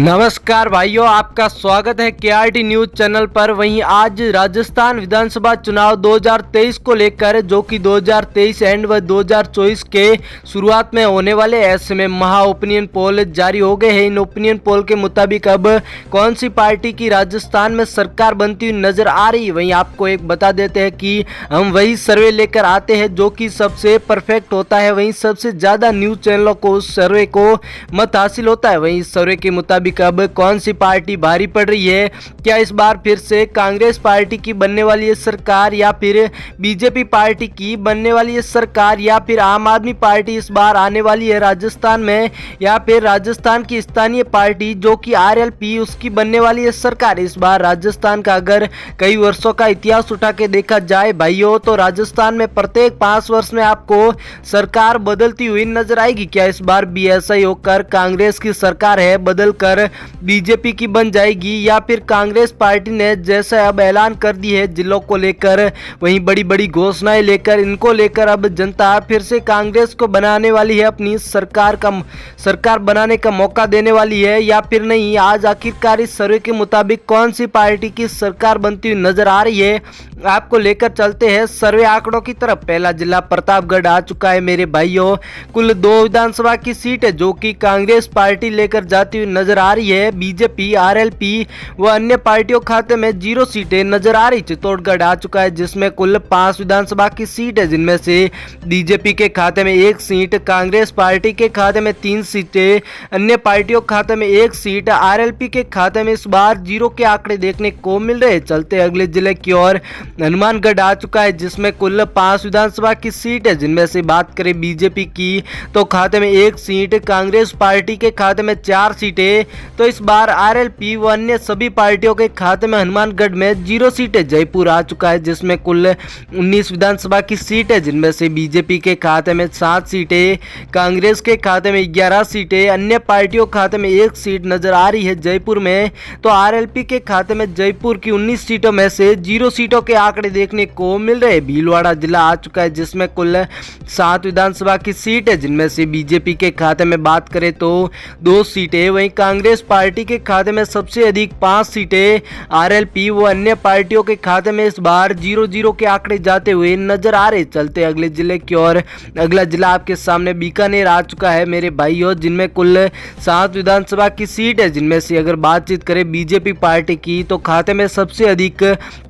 नमस्कार भाइयों, आपका स्वागत है केआरटी न्यूज चैनल पर। वहीं आज राजस्थान विधानसभा चुनाव 2023 को लेकर, जो कि 2023 एंड व 2024 के शुरुआत में होने वाले, ऐसे में महा ओपिनियन पोल जारी हो गए हैं। इन ओपिनियन पोल के मुताबिक अब कौन सी पार्टी की राजस्थान में सरकार बनती हुई नजर आ रही है। वहीं आपको एक बता देते हैं कि हम वही सर्वे लेकर आते हैं जो कि सबसे परफेक्ट होता है। वहीं सबसे ज्यादा न्यूज चैनलों को उस सर्वे को मत हासिल होता है। वहीं इस सर्वे के मुताबिक अब कौन सी पार्टी भारी पड़ रही है, क्या इस बार फिर से कांग्रेस पार्टी की बनने वाली है सरकार, या फिर बीजेपी पार्टी की बनने वाली है सरकार, या फिर आम आदमी पार्टी इस बार आने वाली है राजस्थान में, या फिर राजस्थान की स्थानीय पार्टी जो कि आरएलपी उसकी बनने वाली है सरकार। इस बार राजस्थान का अगर कई वर्षों का इतिहास उठा के देखा जाए भाइयों, तो राजस्थान में प्रत्येक 5 वर्ष में आपको सरकार बदलती हुई नजर आएगी। क्या इस बार भी ऐसा ही होकर कांग्रेस की सरकार है बदलकर बीजेपी की बन जाएगी, या फिर कांग्रेस पार्टी ने जैसा अब ऐलान कर दी है जिलों को लेकर, वहीं बड़ी बड़ी घोषणाएं लेकर, इनको लेकर अब जनता फिर से कांग्रेस को बनाने वाली है, अपनी सरकार बनाने का मौका देने वाली है, या फिर नहीं। आज आखिरकार इस सर्वे के मुताबिक कौन सी पार्टी की सरकार बनती हुई नजर आ रही है, आपको लेकर चलते हैं सर्वे आंकड़ों की तरफ। पहला जिला प्रतापगढ़ आ चुका है मेरे भाइयों। कुल 2 विधानसभा की सीट है जो कि कांग्रेस पार्टी लेकर जाती हुई नजर आ रही है। बीजेपी, आरएलपी व अन्य पार्टियों खाते में 0 सीटें नजर आ रही। चित्तौड़गढ़ आ चुका है जिसमें कुल 5 विधानसभा की सीट है, जिनमें से बीजेपी के खाते में 1 सीट, कांग्रेस पार्टी के खाते में 3 सीटें, अन्य पार्टियों के खाते में 1 सीट, आरएलपी के खाते में इस बार 0 के आंकड़े देखने को मिल रहे। चलते अगले जिले की ओर, हनुमानगढ़ आ चुका है जिसमें कुल 5 विधानसभा की सीट है, जिनमें से बात करें बीजेपी की तो खाते में 1 सीट, कांग्रेस पार्टी के खाते में 4 सीटें, तो इस बार आरएलपी व अन्य सभी पार्टियों के खाते में हनुमानगढ़ में 0 सीटें। जयपुर आ चुका है जिसमें कुल 19 विधानसभा की सीट है, जिनमें से बीजेपी के खाते में 7 सीटें, कांग्रेस के खाते में 11 सीटें, अन्य पार्टियों के खाते में 1 सीट नजर आ रही है जयपुर में। तो आरएलपी के खाते में जयपुर की 19 सीटों में से 0 सीटों के आंकड़े देखने को मिल रहे। भीलवाड़ा जिला आ चुका है जिसमें कुल 7 विधानसभा की सीट है, जिनमें से बीजेपी के खाते में बात करें तो 2 सीटें, वहीं कांग्रेस पार्टी के खाते में सबसे अधिक 5 सीटें, आरएलपी व अन्य पार्टियों के खाते में इस बार 0-0 के आंकड़े जाते हुए नजर आ रहे। चलते अगले जिले की ओर, अगला जिला आपके सामने बीकानेर आ चुका है मेरे भाइयों, जिनमें कुल 7 विधानसभा की सीट है, जिनमें से अगर बातचीत करें बीजेपी पार्टी की तो खाते में सबसे अधिक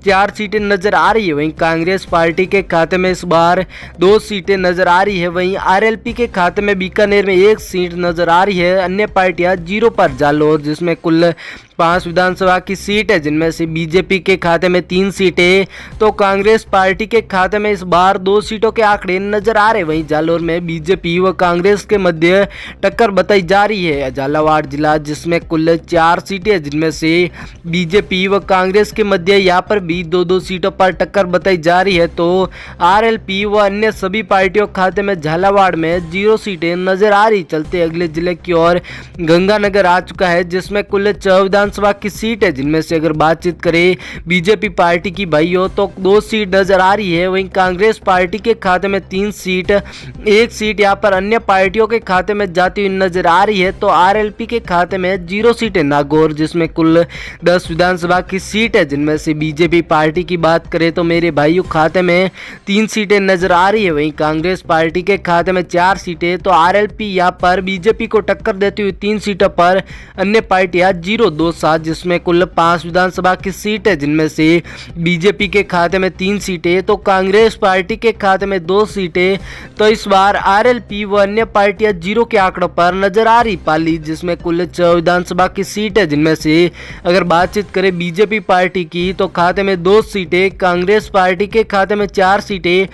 4 सीटें नजर आ रही है। वहीं कांग्रेस पार्टी के खाते में इस बार 2 सीटें नजर आ रही है। वहीं आरएलपी के खाते में बीकानेर में 1 सीट नजर आ रही है। अन्य पार्टियां 0 पर। जालोर जिसमें कुल 5 विधानसभा की सीट है, जिनमें से बीजेपी के खाते में 3 सीटें, तो कांग्रेस पार्टी के खाते में इस बार 2 सीटों के आंकड़े नजर आ रहे। वहीं जालोर में बीजेपी व कांग्रेस के मध्य टक्कर बताई जा रही है। झालावाड़ जिला जिसमें कुल 4 सीटें, जिनमें से बीजेपी व कांग्रेस के मध्य यहाँ पर भी 2-2 सीटों पर टक्कर बताई जा रही है। तो आरएलपी व अन्य सभी पार्टियों के खाते में झालावाड़ में 0 सीटें नजर आ रही। चलते अगले जिले की ओर, गंगानगर आ चुका है जिसमें कुल 4 विधानसभा की सीट है, जिनमें से अगर बातचीत करें बीजेपी पार्टी की भाइयों तो 2 सीट नजर आ रही है। वहीं कांग्रेस पार्टी के खाते में 3 सीट, 1 सीट यहाँ पर अन्य पार्टियों के खाते में जाती हुई नजर आ रही है। तो आरएलपी के खाते में 0 सीटें। नागौर जिसमें कुल 10 विधानसभा की सीट है, जिनमें से बीजेपी पार्टी की बात करें तो मेरे भाइयों खाते में 3 सीटें नजर आ रही है। वहीं कांग्रेस पार्टी के खाते में 4 सीटें, तो आरएलपी यहाँ पर बीजेपी को टक्कर देती हुई 3 सीटों पर, अन्य पार्टियां 0-2-7 जिसमें कुल 5 विधानसभा की सीट है, जिनमें से बीजेपी के खाते में 3 सीटें, तो कांग्रेस पार्टी के खाते में 2 सीटें, तो इस बार आरएलपी व अन्य पार्टियां 0 के आंकड़ों पर नजर आ रही। पाली जिसमें कुल 6 विधानसभा की सीट है, जिनमें से अगर बातचीत करें बीजेपी पार्टी की तो खाते में 2 सीटें, कांग्रेस पार्टी के खाते में 4 सीटें,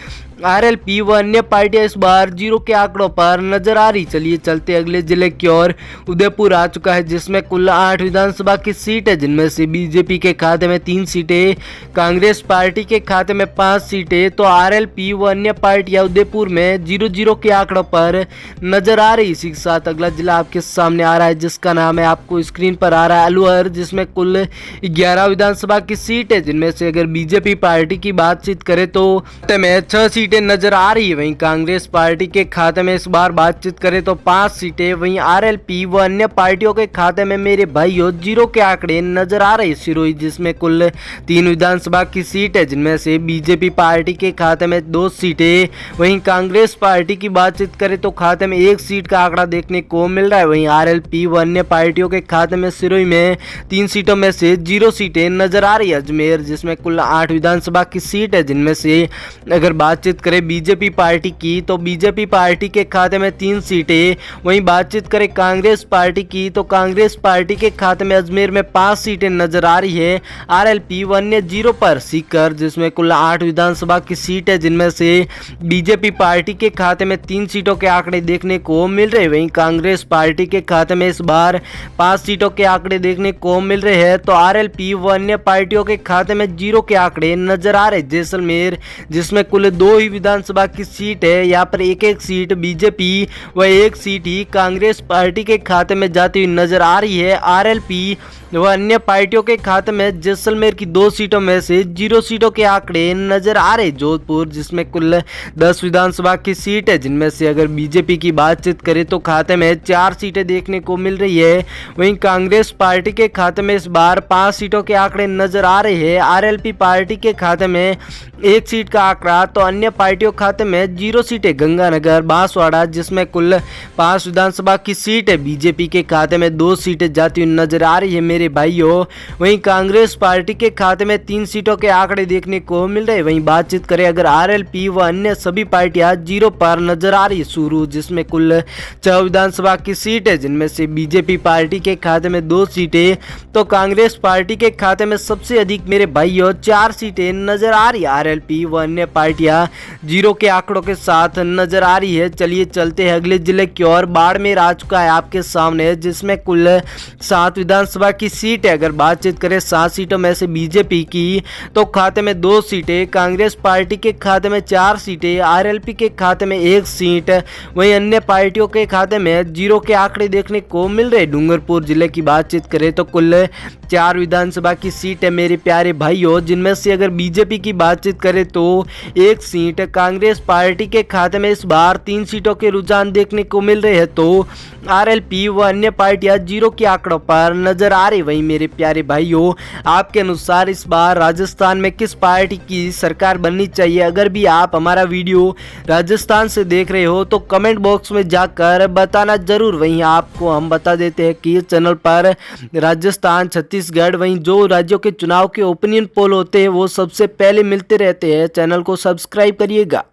आरएलपी व अन्य पार्टियां इस बार 0 के आंकड़ों पर नजर आ रही। चलिए चलते अगले जिले की ओर, उदयपुर आ चुका है जिसमें कुल 8 विधानसभा की सीट है, जिनमें से बीजेपी के खाते में 3 सीटें, कांग्रेस पार्टी के खाते में 5 सीटें, तो आरएलपी व अन्य पार्टियां उदयपुर में 0-0 के आंकड़ों पर नजर आ रही। इसी के साथ अगला जिला आपके सामने आ रहा है जिसका नाम है, आपको स्क्रीन पर आ रहा है, अलवर, जिसमें कुल 11 विधानसभा की सीट है, जिनमें से अगर बीजेपी पार्टी की बातचीत करें तो में 6 सीटें नजर आ रही है। वहीं कांग्रेस पार्टी के खाते में इस बार बातचीत करें तो 5 सीटें, वहीं आरएलपी व अन्य पार्टियों के खाते में मेरे भाइयों 0 के आंकड़े नजर आ रहे सिरोही, जिसमें कुल 3 विधानसभा की सीट है, जिनमें से बीजेपी पार्टी के खाते में 2 सीटें। वहीं कांग्रेस पार्टी की बातचीत करें तो खाते में 1 सीट का आंकड़ा देखने को मिल रहा है। वहीं आरएलपी व अन्य पार्टियों के खाते में सिरोही में 3 सीटों में से 0 सीटें नजर आ रही है। अजमेर, जिसमें कुल 8 विधानसभा की सीट है, जिनमें से अगर बातचीत करें बीजेपी पार्टी की तो बीजेपी पार्टी के खाते में 3 सीटें। वहीं बातचीत करें कांग्रेस पार्टी की तो कांग्रेस पार्टी के खाते में अजमेर में 5 सीटें नजर आ रही है। आरएलपी व अन्य 0 पर। सीकर, जिसमें कुल 8 विधानसभा की सीट है, जिनमें से बीजेपी पार्टी के खाते में 3 सीटों के आंकड़े देखने को मिल रहे। वहीं कांग्रेस पार्टी के खाते में इस बार 5 सीटों के आंकड़े देखने को मिल रहे हैं, तो आरएलपी व अन्य पार्टियों के खाते में 0 के आंकड़े नजर आ रहे। जैसलमेर, जिसमें कुल 2 ही विधानसभा की सीट है, यहाँ पर एक सीट बीजेपी व 1 सीट ही कांग्रेस पार्टी के खाते में जाती हुई नजर आ रही है। आरएलपी व अन्य पार्टियों के खाते में जैसलमेर की 2 सीटों में से 0 सीटों के आंकड़े नजर आ रहे। जोधपुर, जिसमें कुल 10 विधानसभा की सीट है, जिनमें से अगर बीजेपी की बातचीत करें तो खाते में 4 सीटें देखने को मिल रही है। वहीं कांग्रेस पार्टी के खाते में इस बार 5 सीटों के आंकड़े नजर आ रहे हैं। आरएलपी पार्टी के खाते में 1 सीट का आंकड़ा, तो अन्य पार्टियों के खाते में 0 सीटें। गंगानगर, बांसवाड़ा, जिसमें कुल 5 विधानसभा की सीट है, बीजेपी के खाते में 2 सीटें जाती हुई नजर आ रही है मेरे भाइयों। वहीं कांग्रेस पार्टी के खाते में 3 सीटों के आंकड़े देखने को मिल रहे। वहीं बातचीत करें अगर आरएलपी व अन्य सभी पार्टियां 0 पर नजर आ रही है। सूरू, जिसमें कुल 6 विधानसभा की सीट है, जिनमें से बीजेपी पार्टी के खाते में 2 सीटें, तो कांग्रेस पार्टी के खाते में सबसे अधिक मेरे भाइयों 4 सीटें नजर आ रही है। आरएलपी व अन्य पार्टियां 0 के आंकड़ों के साथ नजर आ रही है। चलिए चलते हैं अगले जिले की ओर। बाड़मेर आ चुका है आपके सामने, जिसमें कुल 7 विधानसभा की सीट है। अगर बातचीत करें 7 सीटों में से बीजेपी की तो खाते में 2 सीटें, कांग्रेस पार्टी के खाते में 4 सीटें, आरएलपी के खाते में 1 सीट, वहीं अन्य पार्टियों के खाते में 0 के आंकड़े देखने को मिल रहे। डूंगरपुर जिले की बातचीत करें तो कुल 4 विधानसभा की सीट है मेरे प्यारे भाइयों, जिनमें से अगर बीजेपी की बातचीत करें तो 1 सीट, कांग्रेस पार्टी के खाते में इस बार 3 सीटों के रुझान देखने को मिल रहे हैं, तो आरएलपी व अन्य पार्टियां 0 के आंकड़ों पर नजर आ रही। वहीं मेरे प्यारे भाइयों, आपके अनुसार इस बार राजस्थान में किस पार्टी की सरकार बननी चाहिए? अगर भी आप हमारा वीडियो राजस्थान से देख रहे हो तो कमेंट बॉक्स में जाकर बताना जरूर। वहीं आपको हम बता देते हैं कि इस चैनल पर राजस्थान, छत्तीसगढ़, वहीं जो राज्यों के चुनाव के ओपिनियन पोल होते हैं वो सबसे पहले मिलते रहते हैं। चैनल को सब्सक्राइब करिएगा।